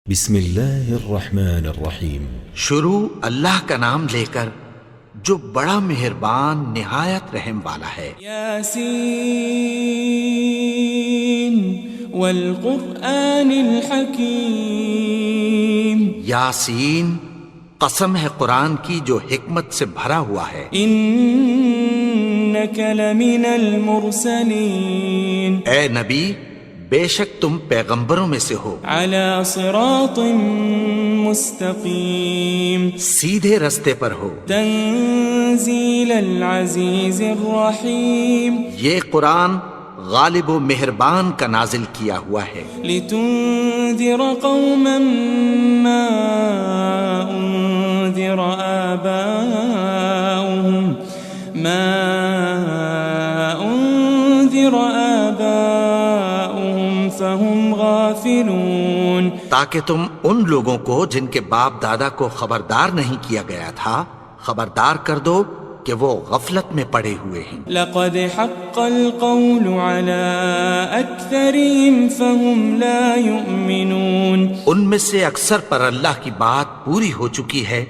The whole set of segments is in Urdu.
بسم اللہ الرحمن الرحیم۔ شروع اللہ کا نام لے کر جو بڑا مہربان نہایت رحم والا ہے۔ یاسین والقرآن الحکیم، یاسین قسم ہے قرآن کی جو حکمت سے بھرا ہوا ہے۔ انک لمن المرسلین، اے نبی بے شک تم پیغمبروں میں سے ہو، علی صراط مستقیم، سیدھے رستے پر ہو۔ تنزیل العزیز الرحیم، یہ قرآن غالب و مہربان کا نازل کیا ہوا ہے، لتنذر قوما ما انذر آباؤهم فهم غافلون، تاکہ تم ان لوگوں کو جن کے باپ دادا کو خبردار نہیں کیا گیا تھا خبردار کر دو کہ وہ غفلت میں پڑے ہوئے ہیں۔ لقد حق القول على اکثرهم فهم لا يؤمنون، ان میں سے اکثر پر اللہ کی بات پوری ہو چکی ہے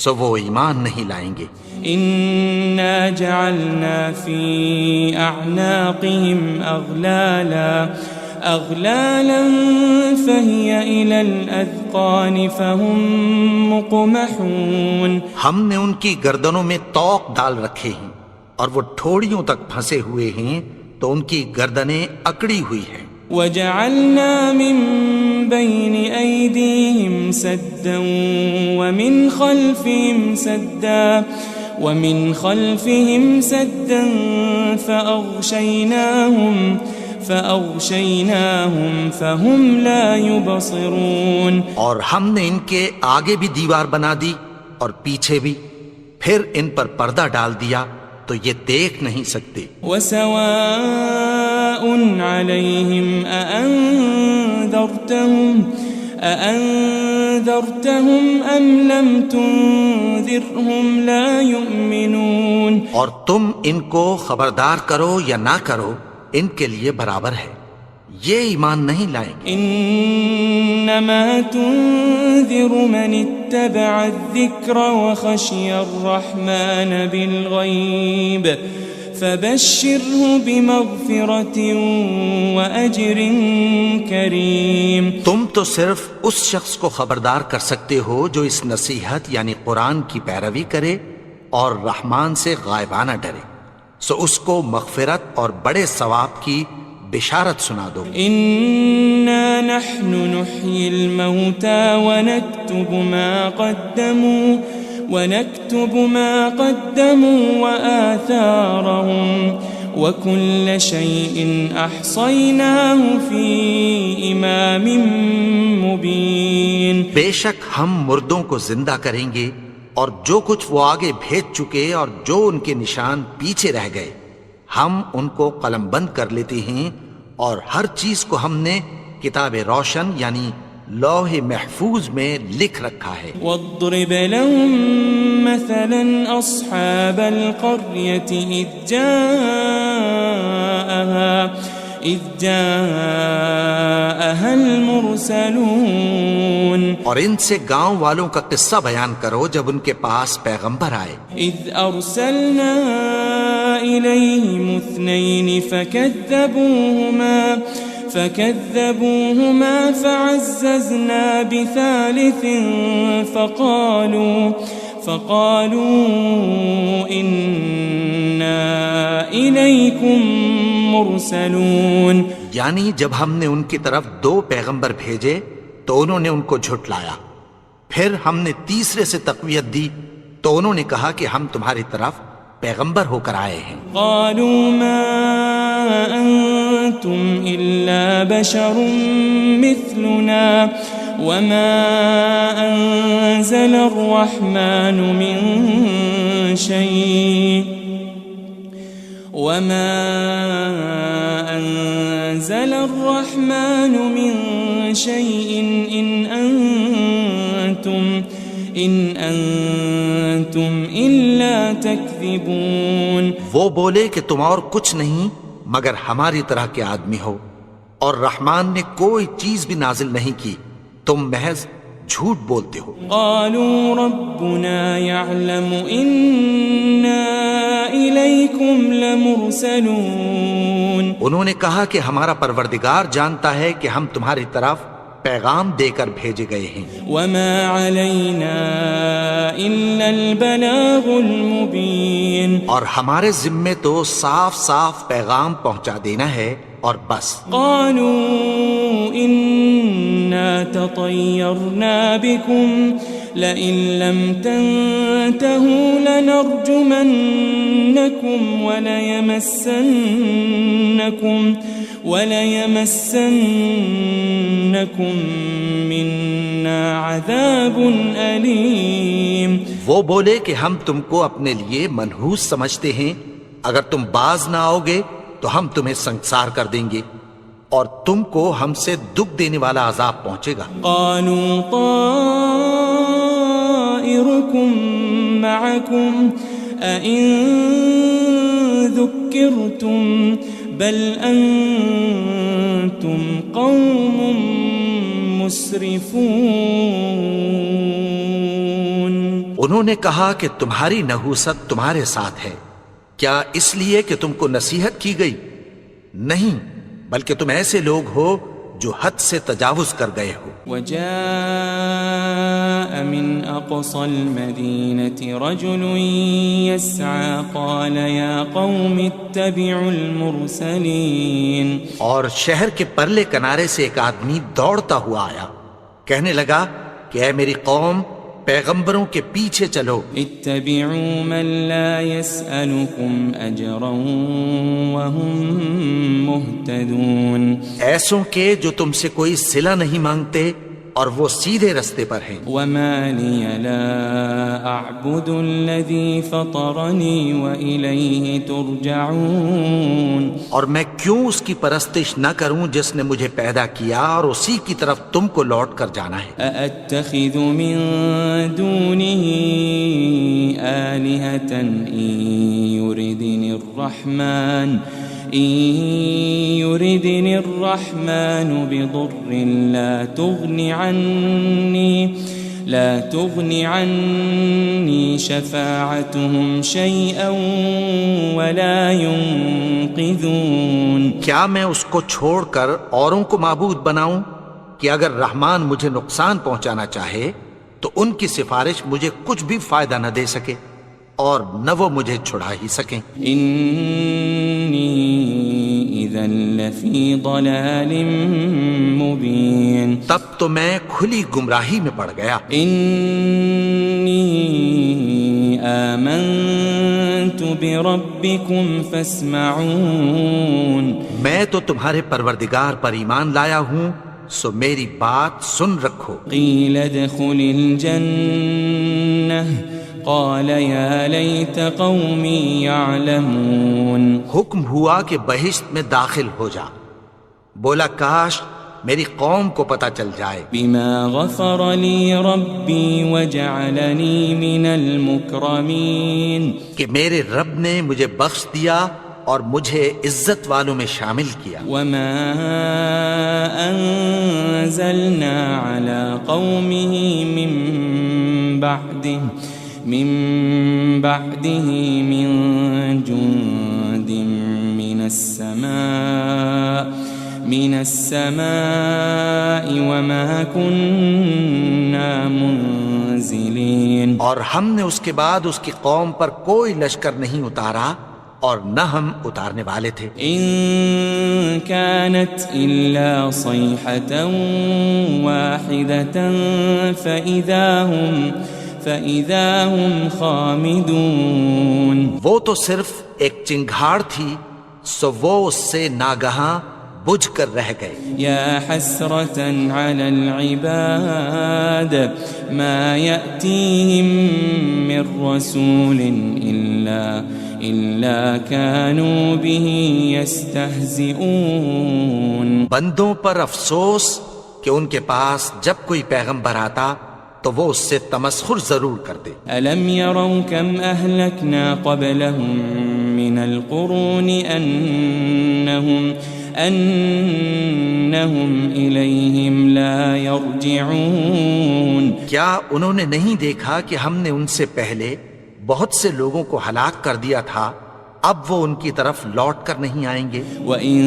سو وہ ایمان نہیں لائیں گے۔ انا جعلنا في اعناقهم اغلالا فهي الى الاذقان فهم مقمحون، ہم نے ان کی گردنوں میں طوق ڈال رکھے ہیں اور وہ ٹھوڑیوں تک پھنسے ہوئے ہیں تو ان کی گردنیں اکڑی ہوئی ہیں۔ وجعلنا من بين ايديهم سدا ومن خلفهم سدا فأغشيناهم فهم لا يبصرون، اور ہم نے ان کے آگے بھی دیوار بنا دی اور پیچھے بھی، پھر ان پر پردہ ڈال دیا تو یہ دیکھ نہیں سکتے۔ وسواء عليهم أأنذرتهم أم لم تنذرهم لا يؤمنون، اور تم ان کو خبردار کرو یا نہ کرو ان کے لیے برابر ہے، یہ ایمان نہیں لائیں گے۔ انما تنذر من اتبع الذکر وخشی الرحمن بالغیب فبشره بمغفرة وأجر کریم، تم تو صرف اس شخص کو خبردار کر سکتے ہو جو اس نصیحت یعنی قرآن کی پیروی کرے اور رحمان سے غائبانہ ڈرے، سو اس کو مغفرت اور بڑے ثواب کی بشارت سنا دو۔ انا نحن نحيي الموتى ونكتب ما قدموا وآثارهم وكل شيء أحصيناه في إمام مبين، بے شک ہم مردوں کو زندہ کریں گے اور جو کچھ وہ آگے بھیج چکے اور جو ان کے نشان پیچھے رہ گئے ہم ان کو قلم بند کر لیتے ہیں، اور ہر چیز کو ہم نے کتاب روشن یعنی لوح محفوظ میں لکھ رکھا ہے۔ واضرب لهم مثلا أصحاب القرية إذ جاءها المرسلون، اور ان سے گاؤں والوں کا قصہ بیان کرو جب ان کے پاس پیغمبر آئے۔ إذ أرسلنا إليهم اثنين فكذبوهما فعززنا بثالث فقالوا إنا إليكم مرسلون، یعنی جب ہم نے ان کی طرف دو پیغمبر بھیجے تو انہوں نے ان کو جھٹلایا، پھر ہم نے تیسرے سے تقویت دی تو انہوں نے کہا کہ ہم تمہاری طرف پیغمبر ہو کر آئے ہیں۔ قالوا ما أنتم إلا بشر مثلنا وما أنزل الرحمن من شيء إن أنتم إلا تكذبون، وہ بولے کہ تم اور کچھ نہیں مگر ہماری طرح کے آدمی ہو، اور رحمان نے کوئی چیز بھی نازل نہیں کی تم محض جھوٹ بولتے ہو۔ قالوا ربنا يعلم إنا إليكم لمرسلون، انہوں نے کہا کہ ہمارا پروردگار جانتا ہے کہ ہم تمہاری طرف پیغام دے کر بھیجے گئے ہیں، وما علينا إلا البلاغ المبين، اور ہمارے ذمے تو صاف صاف پیغام پہنچا دینا ہے اور بس۔ قالوا إنا تطيرنا بكم لئن لم تنتهوا لنرجمنكم وليمسنكم منا عذاب أليم۔ وہ بولے کہ ہم تم کو اپنے لیے منحوس سمجھتے ہیں، اگر تم باز نہ آؤ گے تو ہم تمہیں سنسار کر دیں گے اور تم کو ہم سے دکھ دینے والا عذاب پہنچے گا۔ قالوا طائركم معكم أئن ذكرتم بل أنتم قوم مسرفون۔ انہوں نے کہا کہ تمہاری نحوست تمہارے ساتھ ہے، کیا اس لیے کہ تم کو نصیحت کی گئی؟ نہیں، بلکہ تم ایسے لوگ ہو جو حد سے تجاوز کر گئے ہو۔ وجاء من أقصى المدينة رجل يسعى قال يا قوم اتبعوا المرسلين، اور شہر کے پرلے کنارے سے ایک آدمی دوڑتا ہوا آیا، کہنے لگا کہ اے میری قوم، پیغمبروں کے پیچھے چلو۔ اتبعوا من لا يسألكم أجرا وهم مهتدون، ایسوں کے جو تم سے کوئی صلہ نہیں مانگتے اور وہ سیدھے رستے پر ہیں۔ وما لي لا أعبد الذي فطرني وإليه ترجعون، اور میں کیوں اس کی پرستش نہ کروں جس نے مجھے پیدا کیا اور اسی کی طرف تم کو لوٹ کر جانا ہے۔ أأتخذ من دونه آلهة إن يردني الرحمن بضر لا تغن عني شفاعتهم شيئا ولا ينقذون۔ کیا میں اس کو چھوڑ کر اوروں کو معبود بناؤں کہ اگر رحمان مجھے نقصان پہنچانا چاہے تو ان کی سفارش مجھے کچھ بھی فائدہ نہ دے سکے اور نہ وہ مجھے چھڑا ہی سکیں۔ إني إذا لفي ضلال مبين، تب تو میں کھلی گمراہی میں پڑ گیا۔ إني آمنت بربكم فاسمعون، میں تو تمہارے پروردگار پر ایمان لایا ہوں، سو میری بات سن رکھو۔ قيل ادخل الجنة قال يا ليت قومي يعلمون، حکم ہوا کہ بہشت میں داخل ہو جا، بولا کاش میری قوم کو پتہ چل جائے۔ بما غفر لي ربي وجعلني من المكرمين، کہ میرے رب نے مجھے بخش دیا اور مجھے عزت والوں میں شامل کیا۔ وما أنزلنا على قومه من بعده من جند من السماء وما كنا منزلين، اور ہم نے اس کے بعد اس کی قوم پر کوئی لشکر نہیں اتارا اور نہ ہم اتارنے والے تھے۔ إن كانت إلا صيحة واحدة فإذا هم خامدون، وہ تو صرف ایک چنگھاڑ تھی، سو وہ اس سے ناگہاں بجھ کر رہ گئے۔ يا حسرة على العباد ما يأتيهم من رسول إلا كانوا به يستهزئون، بندوں پر افسوس کہ ان کے پاس جب کوئی پیغمبر آتا تو وہ اس سے تمسخر ضرور کرتے۔ ألم يروا كم أهلكنا قبلهم من القرون أنهم إليهم لا يرجعون کیا انہوں نے نہیں دیکھا کہ ہم نے ان سے پہلے بہت سے لوگوں کو ہلاک کر دیا تھا، اب وہ ان کی طرف لوٹ کر نہیں آئیں گے؟ وَإِن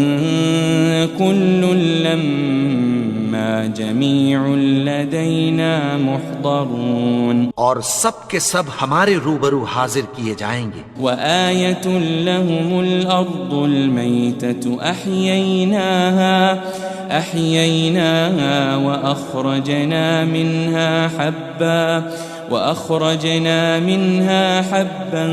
كُلٌّ لَمَّا جَمِيعٌ لَدَيْنَا مُحْضَرُونَ، اور سب کے سب ہمارے روبرو حاضر کیے جائیں گے۔ وَآيَةٌ لَهُمُ الْأَرْضُ الْمَيْتَةُ أَحْيَيْنَاهَا وَأَخْرَجْنَا مِنْهَا حَبًّا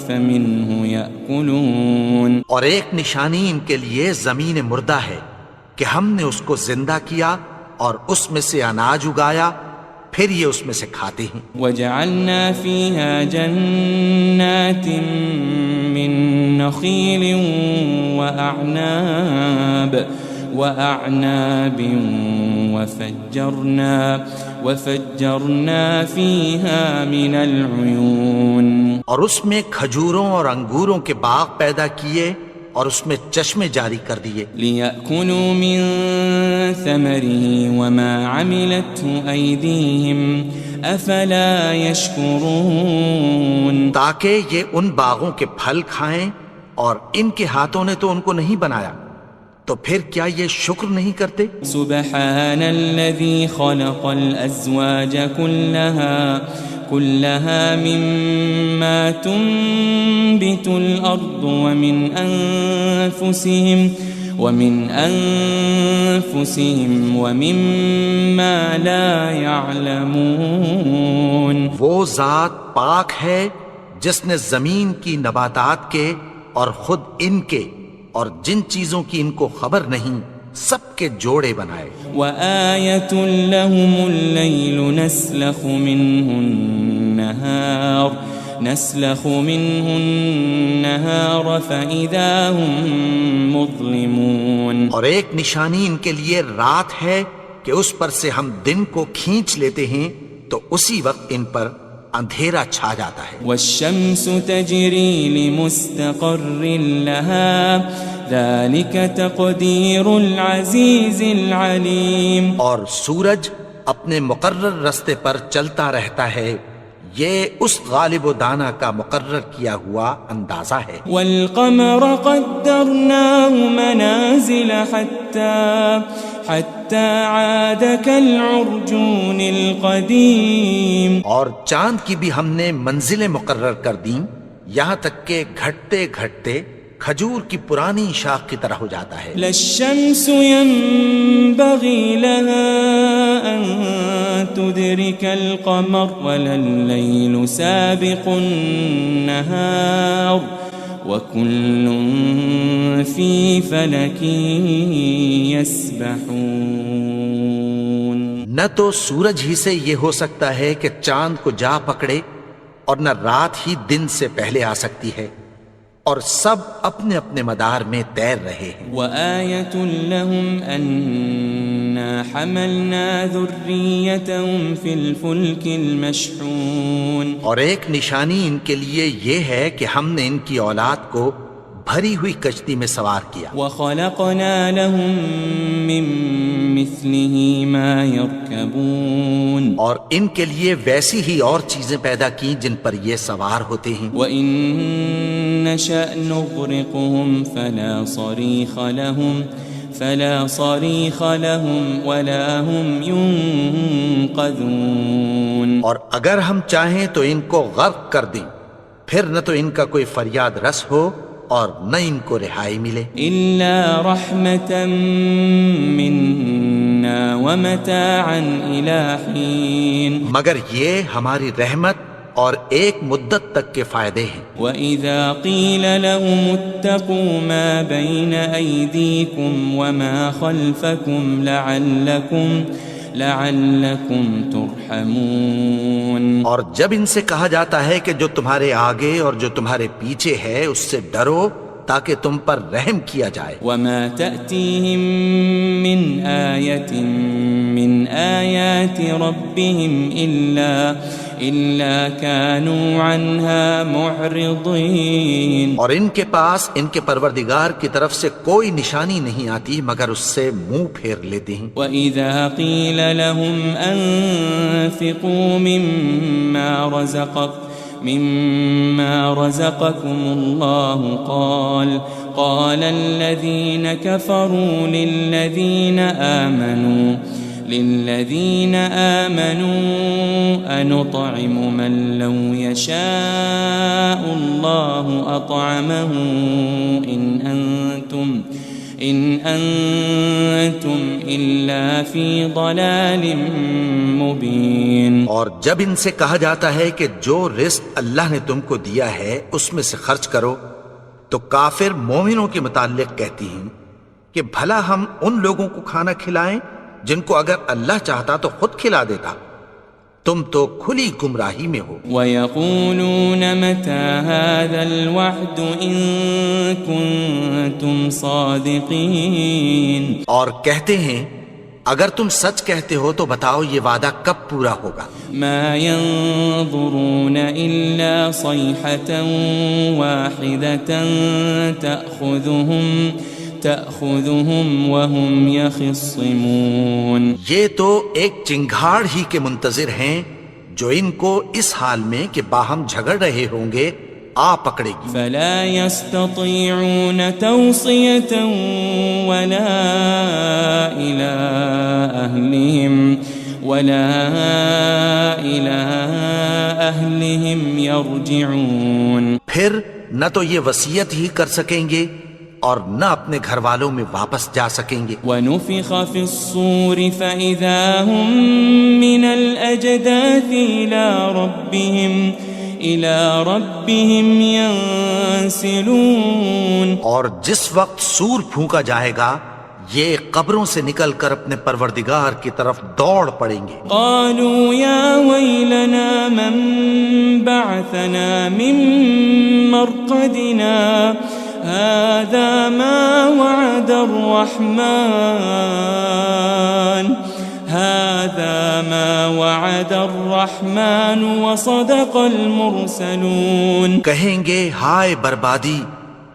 فَمِنْهُ يَأْكُلُونَ، اور ایک نشانی ان کے لیے زمین مردہ ہے کہ ہم نے اس کو زندہ کیا اور اس میں سے اناج اگایا، پھر یہ اس میں سے کھاتے ہیں۔ وَجَعَلْنَا فِيهَا جَنَّاتٍ مِّن نَخِيلٍ وَأَعْنَابٍ وَفَجَّرْنَا فِيهَا مِنَ الْعُيُونِ، اور اس میں کھجوروں اور انگوروں کے باغ پیدا کیے اور اس میں چشمے جاری کر دیے، لِيَأْكُلُوا مِن ثَمَرِهِ وَمَا عَمِلَتْهُ أَيْدِيهِمْ أَفَلَا يَشْكُرُونَ، تاکہ یہ ان باغوں کے پھل کھائیں، اور ان کے ہاتھوں نے تو ان کو نہیں بنایا، تو پھر کیا یہ شکر نہیں کرتے؟ سبحان الذي خلق الأزواج كلها مما تنبت الأرض ومن أنفسهم ومما لا يعلمون، وہ ذات پاک ہے جس نے زمین کی نباتات کے اور خود ان کے اور جن چیزوں کی ان کو خبر نہیں سب کے جوڑے بنائے۔ وَآيَةٌ لَهُمُ اللَّيْلُ نَسْلَخُ مِنْهُ النَّهَارَ فَإِذَا هُمْ مُظْلِمُونَ، اور ایک نشانی ان کے لیے رات ہے کہ اس پر سے ہم دن کو کھینچ لیتے ہیں تو اسی وقت ان پر اندھیرا چھا جاتا ہے۔ وَالشَّمْسُ تَجْرِي لِمُسْتَقَرٍّ لَهَا ذَلِكَ تَقْدِيرُ الْعَزِيزِ الْعَلِيمِ، اور سورج اپنے مقرر رستے پر چلتا رہتا ہے، یہ اس غالب و دانا کا مقرر کیا ہوا اندازہ ہے۔ وَالْقَمَرَ قَدَّرْنَاهُ مَنَازِلَ حَتَّى عَادَ كَالْعُرْجُونِ الْقَدِيمِ، اور چاند کی بھی ہم نے منزلیں مقرر کر دیں، یہاں تک کہ گھٹتے گھٹتے کھجور کی پرانی شاخ کی طرح ہو جاتا ہے۔ لَا الشَّمْسُ يَنبَغِي لَهَا أَن تُدْرِكَ الْقَمَرَ وَلَا اللَّيْلُ سَابِقُ النَّهَارِ وَكُلٌّ فِي فَلَكٍ يَسْبَحُونَ، نہ تو سورج ہی سے یہ ہو سکتا ہے کہ چاند کو جا پکڑے، اور نہ رات ہی دن سے پہلے آ سکتی ہے، اور سب اپنے اپنے مدار میں تیر رہے ہیں۔ وَآيَةٌ لَهُمْ أَنَّا حَمَلْنَا ذُرِّيَّتَهُمْ فِي الْفُلْكِ الْمَشْحُونِ، اور ایک نشانی ان کے لیے یہ ہے کہ ہم نے ان کی اولاد کو بھری ہوئی کشتی میں سوار کیا۔ وَخَلَقْنَا لَهُم مِّن مِّثْلِهِ مَا يَرْكَبُونَ، اور ان کے لیے ویسی ہی اور چیزیں پیدا کی جن پر یہ سوار ہوتے ہیں۔ وَإِن نَّشَأْ نُغْرِقْهُمْ فَلَا صَرِيخَ لَهُمْ وَلَا هُمْ يُنقَذُونَ، اور اگر ہم چاہیں تو ان کو غرق کر دیں، پھر نہ تو ان کا کوئی فریاد رس ہو اور نہ ان کو رہائی ملے۔ إِلَّا رَحْمَةً مِّنَّا وَمَتَاعًا إِلَىٰ حِينٍ، مگر یہ ہماری رحمت اور ایک مدت تک کے فائدے ہیں۔ وَإِذَا قِيلَ لَهُمُ اتَّقُوا مَا بَيْنَ أَيْدِيكُمْ وَمَا خَلْفَكُمْ لَعَلَّكُمْ تُرْحَمُونَ، اور جب ان سے کہا جاتا ہے کہ جو تمہارے آگے اور جو تمہارے پیچھے ہے اس سے ڈرو تاکہ تم پر رحم کیا جائے۔ وَمَا تَأْتِيهِم مِّنْ آيَةٍ مِّنْ آيَاتِ رَبِّهِمْ إلا كانوا عنها معرضين. اور ان کے پاس ان کے پروردگار کی طرف سے کوئی نشانی نہیں آتی مگر اس سے منہ پھیر لیتے ہیں. وَإِذَا قِيلَ لَهُمْ أَنفِقُوا مِمَّا رَزَقَكُمُ اللَّهُ قال الذين كفروا للذين آمنوا أنطعم من لو يشاء الله أطعمه إن أنتم إلا في ضلال مبين. اور جب ان سے کہا جاتا ہے کہ جو رزق اللہ نے تم کو دیا ہے اس میں سے خرچ کرو تو کافر مومنوں کے متعلق کہتی ہیں کہ بھلا ہم ان لوگوں کو کھانا کھلائیں جن کو اگر اللہ چاہتا تو خود کھلا دیتا. تم تو کھلی گمراہی میں ہو. وَيَقُولُونَ مَتَى هَذَا الْوَعْدُ إِن كُنتُمْ صَادِقِينَ. اور کہتے ہیں اگر تم سچ کہتے ہو تو بتاؤ یہ وعدہ کب پورا ہوگا. مَا يَنظُرُونَ إِلَّا صَيْحَةً وَاحِدَةً تأخذهم وهم يخصمون. یہ تو ایک چنگھاڑ ہی کے منتظر ہیں جو ان کو اس حال میں کہ باہم جھگڑ رہے ہوں گے آ پکڑے گی. فلا يستطيعون توصية ولا إلى أهلهم يرجعون. پھر نہ تو یہ وصیت ہی کر سکیں گے اور نہ اپنے گھر والوں میں واپس جا سکیں گے. وَنُفِخَ فِي الصُّورِ فَإِذَا هُم مِّنَ الْأَجْدَاثِ إِلَى رَبِّهِمْ يَنسِلُونَ. اور جس وقت سور پھونکا جائے گا یہ قبروں سے نکل کر اپنے پروردگار کی طرف دوڑ پڑیں گے. قالوا يا ويلنا من بعثنا من مرقدنا هذا ما وعد الرحمن وصدق المرسلون. کہیں گے ہائے بربادی،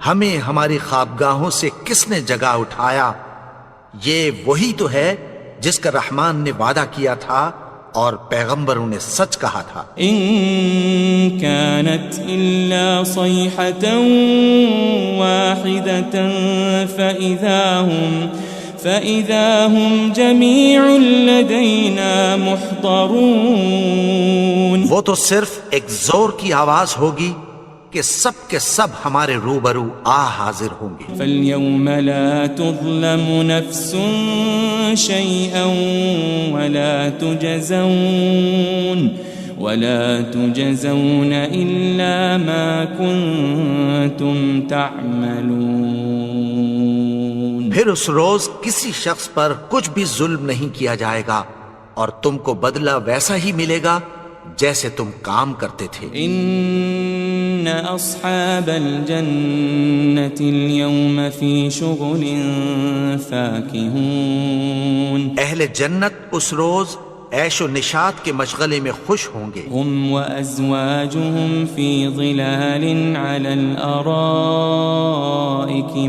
ہمیں ہماری خوابگاہوں سے کس نے جگا اٹھایا. یہ وہی تو ہے جس کا رحمان نے وعدہ کیا تھا اور پیغمبروں نے سچ کہا تھا. ان كانت الا صيحة واحدة فإذا هم جميع لدينا محضرون. وہ تو صرف ایک زور کی آواز ہوگی کہ سب کے سب ہمارے روبرو حاضر ہوں گے. فاليوم لا تظلم نفس شيئا ولا تجزون إلا ما كنتم تعملون. پھر اس روز کسی شخص پر کچھ بھی ظلم نہیں کیا جائے گا اور تم کو بدلہ ویسا ہی ملے گا جیسے تم کام کرتے تھے. ان اصحاب الجنة اليوم في شغل فاكهون. اہل جنت اس روز عیش و نشاط کے مشغلے میں خوش ہوں گے. هم وازواجهم في ظلال على الارائك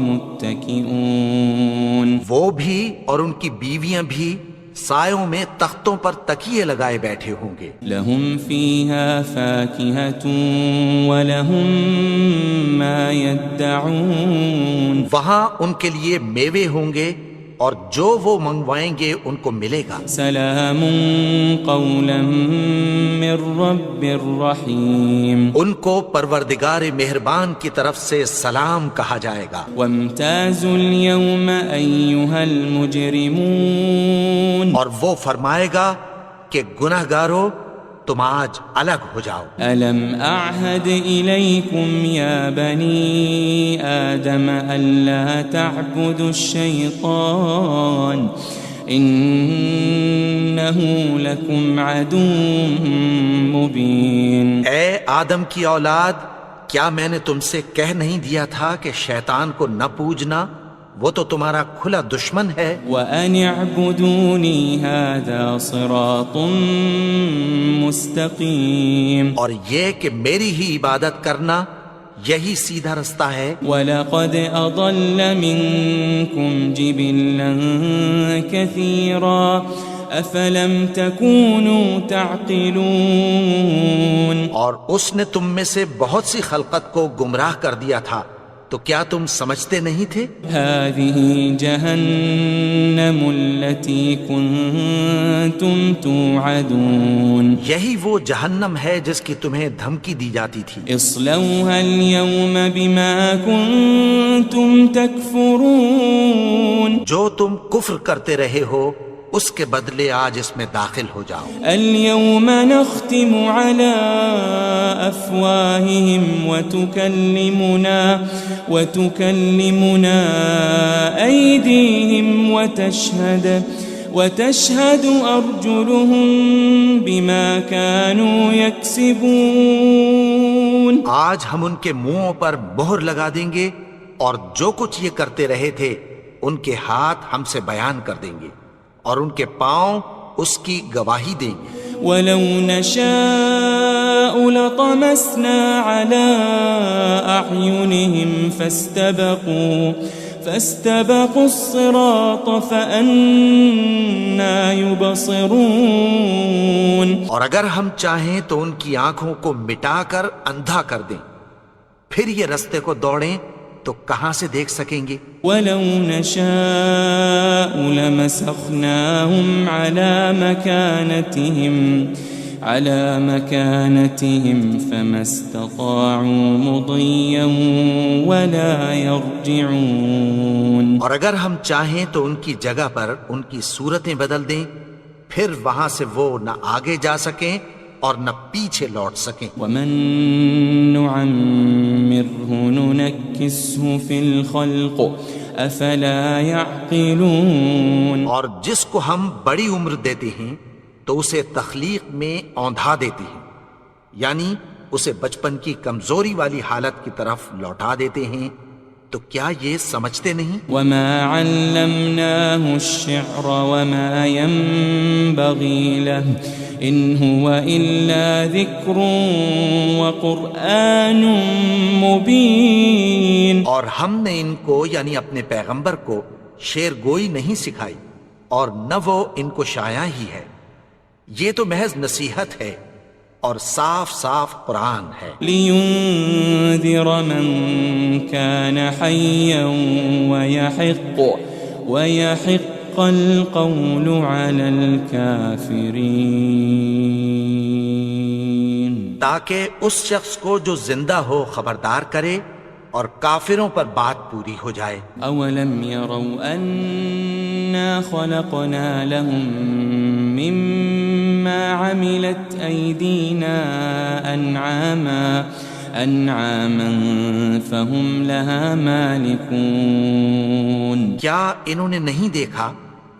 متكئون. وہ بھی اور ان کی بیویاں بھی سایوں میں تختوں پر تکیے لگائے بیٹھے ہوں گے. لهم فيها فاكهة ولهم ما يدعون. وہاں ان کے لیے میوے ہوں گے اور جو وہ منگوائیں گے ان کو ملے گا. سلام قولا من رب الرحیم. ان کو پروردگار مہربان کی طرف سے سلام کہا جائے گا. وامتازوا اليوم ایھا المجرمون. اور وہ فرمائے گا کہ گناہگارو تم آج الگ ہو جاؤ. الم اعہد الیکم یا بنی آدم الا تعبدوا الشیطان انہ لکم عدو مبین. اے آدم کی اولاد، کیا میں نے تم سے کہہ نہیں دیا تھا کہ شیطان کو نہ پوجنا، وہ تو تمہارا کھلا دشمن ہے۔ وَأَنِ اعْبُدُونِي هَذَا صِرَاطٌ مُسْتَقِيمٌ، اور یہ کہ میری ہی عبادت کرنا یہی سیدھا رستہ ہے۔ وَلَقَدْ أَضَلَّ مِنكُمْ جِبِلًّا كَثِيرًا أَفَلَمْ تَكُونُوا تَعْقِلُونَ، اور اس نے تم میں سے بہت سی خلقت کو گمراہ کر دیا تھا، تو کیا تم سمجھتے نہیں تھے؟ هذه جهنم التي كنتم توعدون، یہی وہ جہنم ہے جس کی تمہیں دھمکی دی جاتی تھی۔ اصلوها اليوم بما كنتم تكفرون، جو تم کفر کرتے رہے ہو اس کے بدلے آج اس میں داخل ہو جاؤ۔ اليوم نختم على أفواههم وتكلمنا أيديهم وتشهد أرجلهم بما كانوا يكسبون، آج ہم ان کے منہوں پر مہر لگا دیں گے اور جو کچھ یہ کرتے رہے تھے ان کے ہاتھ ہم سے بیان کر دیں گے اور ان کے پاؤں اس کی گواہی دیں گے۔ وَلَوْ نَشَاءُ لَطَمَسْنَا عَلَىٰ أَعْيُنِهِمْ فَاسْتَبَقُوا الصِّرَاطَ فَأَنَّىٰ يُبْصِرُونَ، اور اگر ہم چاہیں تو ان کی آنکھوں کو مٹا کر اندھا کر دیں، پھر یہ رستے کو دوڑیں تو کہاں سے دیکھ سکیں گے؟ وَلَوْ نَشَاءُ لَمَسَخْنَاهُمْ عَلَىٰ مَكَانَتِهِمْ فَمَا اسْتَطَاعُوا مُضِيًّا وَلَا يَرْجِعُونَ، اور اگر ہم چاہیں تو ان کی جگہ پر ان کی صورتیں بدل دیں، پھر وہاں سے وہ نہ آگے جا سکیں اور نہ پیچھے لوٹ سکیں۔ وَمَن نُعَمِّرْهُ نُنَكِّسْهُ فِي الْخَلْقِ أَفَلَا يَعْقِلُونَ، اور جس کو ہم بڑی عمر دیتے ہیں تو اسے تخلیق میں اوندھا دیتے ہیں، یعنی اسے بچپن کی کمزوری والی حالت کی طرف لوٹا دیتے ہیں، تو کیا یہ سمجھتے نہیں؟ وَمَا عَلَّمْنَاهُ الشِّعْرَ وَمَا يَنبَغِي لَهُ إِنْ هُوَ إِلَّا ذِكْرٌ وَقُرْآنٌ مُبِينٌ، اور ہم نے ان کو یعنی اپنے پیغمبر کو شعر گوئی نہیں سکھائی اور نہ وہ ان کو شایع ہی ہے، یہ تو محض نصیحت ہے اور صاف صاف قرآن ہے۔ لِيُنذِرَ مَن كَانَ حَيًّا وَيَحِقَّ الْقَوْلُ عَلَى الْكَافِرِينَ، تاکہ اس شخص کو جو زندہ ہو خبردار کرے اور کافروں پر بات پوری ہو جائے۔ أَوَلَمْ يَرَوْا أَنَّا خَلَقْنَا لَهُم مِّمَّا عَمِلَتْ أَيْدِينَا أَنْعَامًا فَهُمْ لَهَا مَالِكُونَ، کیا انہوں نے نہیں دیکھا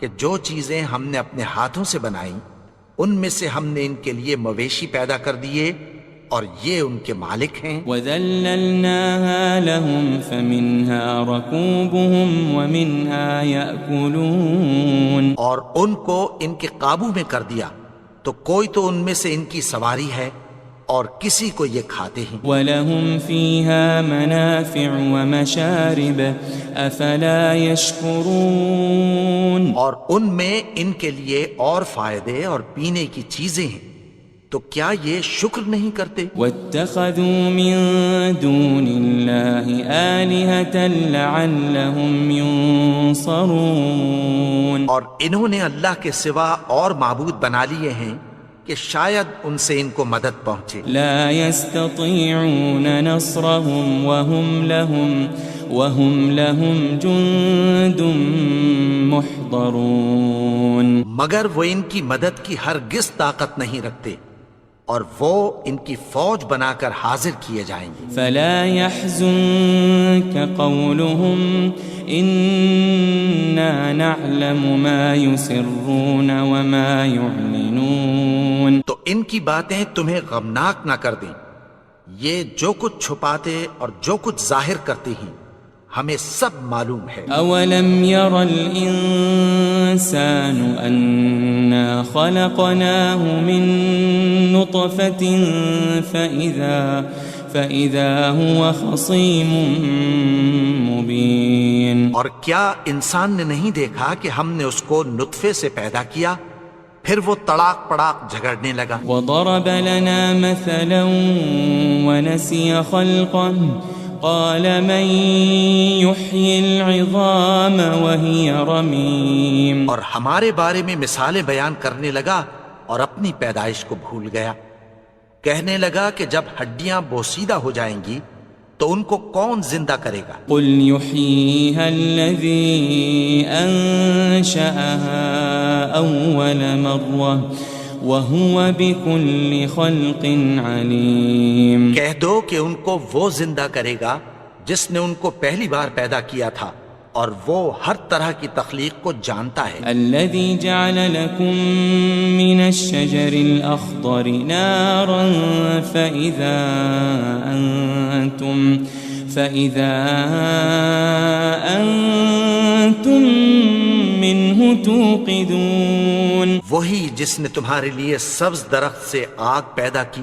کہ جو چیزیں ہم نے اپنے ہاتھوں سے بنائیں ان میں سے ہم نے ان کے لیے مویشی پیدا کر دیے اور یہ ان کے مالک ہیں۔ وَذَلَّلْنَاهَا لَهُمْ فَمِنْهَا رَكُوبُهُمْ وَمِنْهَا يَأْكُلُونَ، اور ان کو ان کے قابو میں کر دیا تو کوئی تو ان میں سے ان کی سواری ہے اور کسی کو یہ کھاتے ہیں۔ وَلَهُمْ فِيهَا مَنَافِعُ وَمَشَارِبُ أَفَلَا يَشْكُرُونَ، اور ان میں ان کے لیے اور فائدے اور پینے کی چیزیں ہیں، تو کیا یہ شکر نہیں کرتے؟ وَاتَّخَذُوا مِن دُونِ اللَّهِ آلِهَةً لَعَلَّهُمْ يُنصَرُونَ، اور انہوں نے اللہ کے سوا اور معبود بنا لیے ہیں کہ شاید ان سے ان کو مدد پہنچے۔ لا يستطيعون نصرهم وهم لهم جند محضرون، مگر وہ ان کی مدد کی ہرگز طاقت نہیں رکھتے اور وہ ان کی فوج بنا کر حاضر کیے جائیں گے۔ فلا يحزنك قولهم إنا نعلم ما يسرون وما يعلنون، تو ان کی باتیں تمہیں غمناک نہ کر دیں، یہ جو کچھ چھپاتے اور جو کچھ ظاہر کرتے ہیں ہمیں سب معلوم ہے۔ أولم ير الإنسان أنا خلقناه من نطفة فإذا هو خصيم مبين۔ اور کیا انسان نے نہیں دیکھا کہ ہم نے اس کو نطفے سے پیدا کیا، پھر وہ تڑاک پڑاک جھگڑنے لگا۔ وضرب لنا مثلا ونسي خلقه قال من يحيي العظام وهي رميم۔ اور ہمارے بارے میں مثالیں بیان کرنے لگا اور اپنی پیدائش کو بھول گیا، کہنے لگا کہ جب ہڈیاں بوسیدہ ہو جائیں گی تو ان کو کون زندہ کرے گا؟ قل يحييها الذي أنشأها أول مرة وهو بكل خلق عليم۔ کہہ دو کہ ان کو وہ زندہ کرے گا جس نے ان کو پہلی بار پیدا کیا تھا، اور وہ ہر طرح کی تخلیق کو جانتا ہے۔ الذي جعل لكم من الشجر الأخضر نارا فإذا أنتم منه توقدون۔ وہی جس نے تمہارے لیے سبز درخت سے آگ پیدا کی،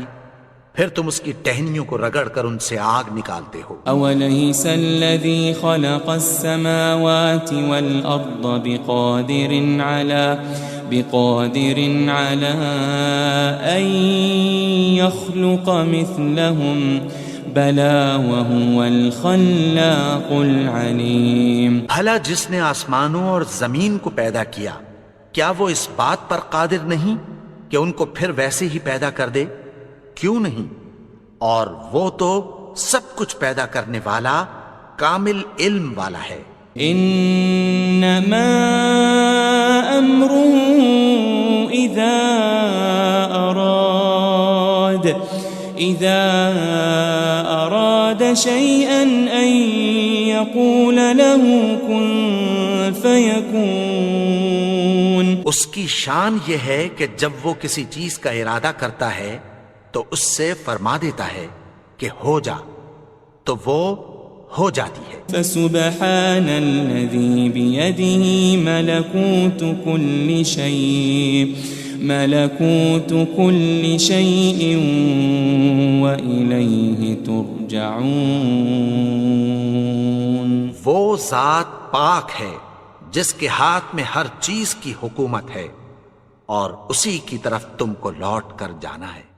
پھر تم اس کی ٹہنیوں کو رگڑ کر ان سے آگ نکالتے ہو۔ أوليس الذي خلق السماوات والأرض بقادر على أن يخلق مثلهم بلى وهو الخلاق العليم۔ بھلا جس نے آسمانوں اور زمین کو پیدا کیا، کیا وہ اس بات پر قادر نہیں کہ ان کو پھر ویسے ہی پیدا کر دے؟ کیوں نہیں؟ اور وہ تو سب کچھ پیدا کرنے والا، کامل علم والا ہے۔ انما امره اذا اراد شيئا ان يقول له كن فيكون۔ اس کی شان یہ ہے کہ جب وہ کسی چیز کا ارادہ کرتا ہے تو اس سے فرما دیتا ہے کہ ہو جا، تو وہ ہو جاتی ہے۔ فسبحان الذي بيده ملكوت كل شيء وإليه ترجعون۔ وہ ذات پاک ہے جس کے ہاتھ میں ہر چیز کی حکومت ہے، اور اسی کی طرف تم کو لوٹ کر جانا ہے۔